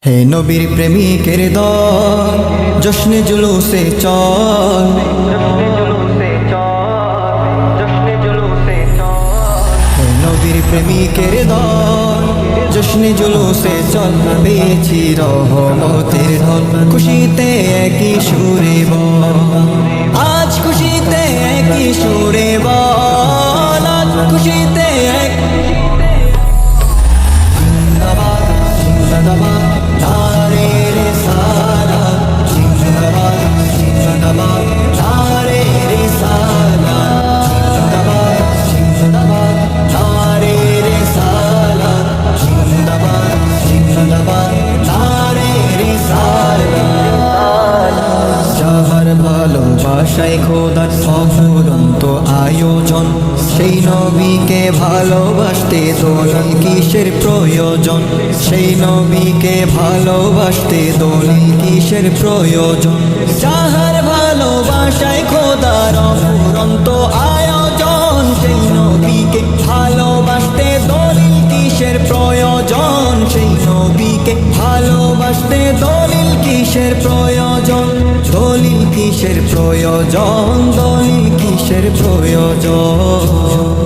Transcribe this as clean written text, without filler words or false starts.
হে নবীর প্রেমিকের দল, জশ্নে জুলুসে চল। হে নবীর প্রেমিকের দল, জশ্নে জুলুসে চল। পেয়েছি রহমতের ঢল, খুশিতে একই সুরে বল। আজ খুশিতে একই সুরে বল, আজ খুশিতে এক ভালোবাসায় খোদার অফুরন্ত আয়োজন। সেই নবীকে ভালোবাসতে দলিল কিসের প্রয়োজন? সেই নবীকে ভালোবাসতে দলিল কিসের প্রয়োজন? যাহার ভালোবাসায় খোদার অফুরন্ত আয়োজন, সেই নবীকে ভালোবাসতে দলিল কিসের প্রয়োজন? সেই নবীকে ভালোবাসতে দলিল কিসের প্রয়োজন? দলিল কিসের প্রয়োজন? দলিল কিসের প্রয়োজন?